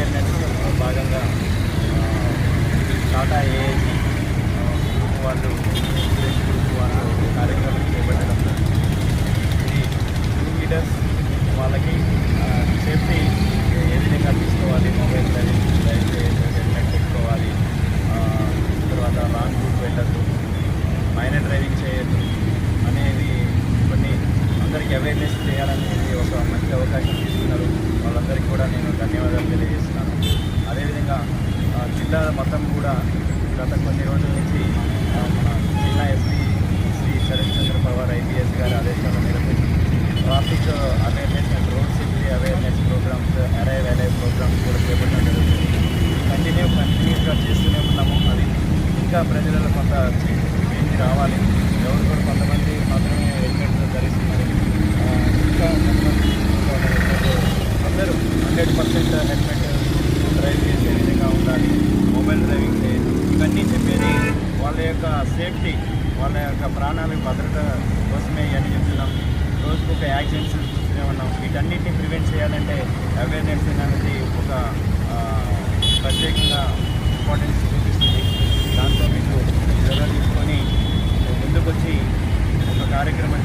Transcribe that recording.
Awareness భాగంగా Tata AIG వాళ్ళు group వాళ్ళు కార్యక్రమం చేపట్టడం ఇది టూ వీలర్స్ వాళ్ళకి సేఫ్టీ ఏ విధంగా తీసుకోవాలి, మొబైల్ డ్రైవ్ హెల్మెట్ పెట్టుకోవాలి, తర్వాత లాంగ్ రూట్ వెళ్ళద్దు, మైనర్ డ్రైవింగ్ చేయొద్దు అనేది కొన్ని అందరికీ అవేర్నెస్ చేయాలనేది ఒక మంచి అవకాశం తీసుకున్నారు. వాళ్ళందరికీ కూడా నేను ధన్యవాదాలు తెలియజేస్తున్నాను. అదేవిధంగా జిల్లా మొత్తం కూడా గత కొన్ని రోజుల నుంచి మన జిల్లా ఎస్పీ శ్రీ శరత్ చంద్ర పవార్ ఐపీఎస్ గారి ఆదేశాల మేరకు traffic awareness and road safety awareness programmes, arrive programmes కూడా చేపట్టడం జరుగుతుంది. కంటిన్యూస్గా చేస్తూనే ఉన్నాము. అది ఇంకా ప్రజలలో కొంత చేంజ్ రావాలి. ఎవరు కూడా కొంతమంది మాత్రమే హెల్మెట్ ధరిస్తున్నారు. ఇంకా కొంతమంది అందరూ 100% హెల్మెట్ డ్రైవ్ చేసే విధంగా ఉండాలి, మొబైల్ డ్రైవింగ్ చేయదు. ఇవన్నీ చెప్పేది వాళ్ళ యొక్క సేఫ్టీ, వాళ్ళ యొక్క ప్రాణాల భద్రత కోసమే ఇవన్నీ చెప్తున్నాం. రోజుకు ఒక యాక్సిడెంట్స్ చూస్తూనే ఉన్నాం. వీటన్నిటిని ప్రివెంట్ చేయాలంటే అవేర్నెస్ అనేది ఒక ప్రత్యేకంగా ఇంపార్టెన్స్ చూపిస్తుంది. దాంతో మీకు చర్యలు తీసుకొని ముందుకొచ్చి ఒక కార్యక్రమం